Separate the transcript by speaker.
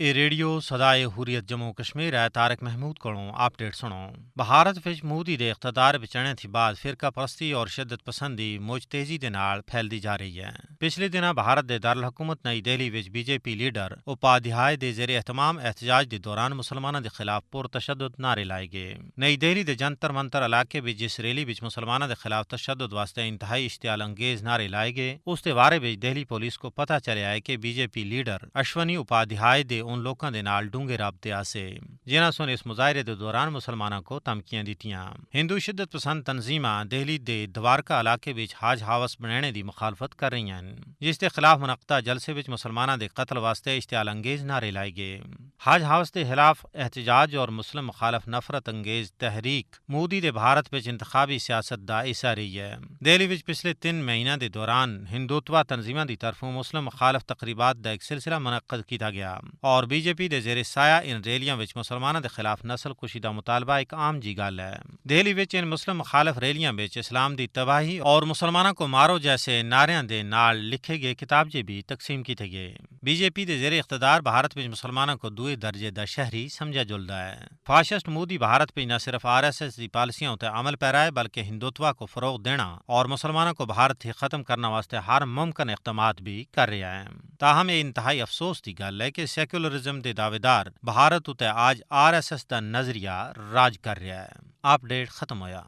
Speaker 1: ए radio सदाए हुरियत जम्मू कश्मीर है तारक महमूद को update सुनो। भारत विच मोदी दे इख्तदार विचने थी बाद फिरका परस्ती और शिद्दत पसंदी मुझ तेजी दे नाल फैलदी जा रही है। पिछले दिना भारत दे दारुल हुकूमत नई दिल्ली विच बीजेपी लीडर उपाध्याय दे जेरे एहतमाम एहतजाज के दौरान मुसलमानों के खिलाफ पुरतशद्दुद नारे लाए गए। नई दिल्ली दे जंतर मंतर इलाके विच जिस रैली विच मुसलमानों के खिलाफ तशद्दुद वास्ते इंतहाई इश्तियाल अंगेज नारे लाए गए, उसके बारे विच दिल्ली पुलिस को पता चलिया है कि बीजेपी लीडर अश्वनी उपाध्याय दे उन लोगों के नाल डूंगे राबते आसे जिन्हां सुन इस मुजाहरे के दौरान मुसलमानों को धमकियां दित्तियां। हिंदू शिद्दत पसंद तंजीमां दिल्ली दे द्वारका इलाके विच हाज हावस बनाने की मुखालफत कर रही हैं, जिसके खिलाफ मुनक्कदा जलसे विच मुसलमानों के कत्ल वास्ते इश्तियाल अंगेज नारे लाए गए। हाज हावस के खिलाफ एहतजाज और मुस्लिम मुखालफ नफरत अंगेज तहरीक मोदी दे भारत विच इंतखाबी सियासत का हिस्सा रही है। दिल्ली विच पिछले 3 महीनों के दौरान हिंदुत्व तंजीमां की तरफों मुस्लिम मुखालफ तकरीबात का एक सिलसिला मुनक्कद किया गया और बीजेपी दे जेरे साया इन रैलियां विच मुसलमानों के खिलाफ नस्ल कुशी का मुतालबा एक आम जी गल है। दिल्ली विच इन मुस्लिम मुखालफ रैलियां विच इस्लाम की तबाही और मुसलमानों को मारो जैसे नारियां दे नाल लिखे गए किताबजे भी तकसीम किए गए। बीजेपी दे जेरे इख्तदार भारत विच मुसलमानों को दुए दर्जे का शहरी समझा जुलदा है। फाशिस्ट मोदी भारत विच न सिर्फ RSS की पॉलिसियां उत्ते अमल पैरा है बल्कि हिंदुत्व को फरोग देना और मुसलमानों को भारत से खत्म करने वास्ते हर मुमकिन इक़दामात भी कर रहा है। ताहम ये इंतहाई अफसोस की गल है कि सेक्युलरिज्म के दावेदार भारत उत्ते आज RSS का नजरिया राज कर रहा है। अपडेट खत्म होया।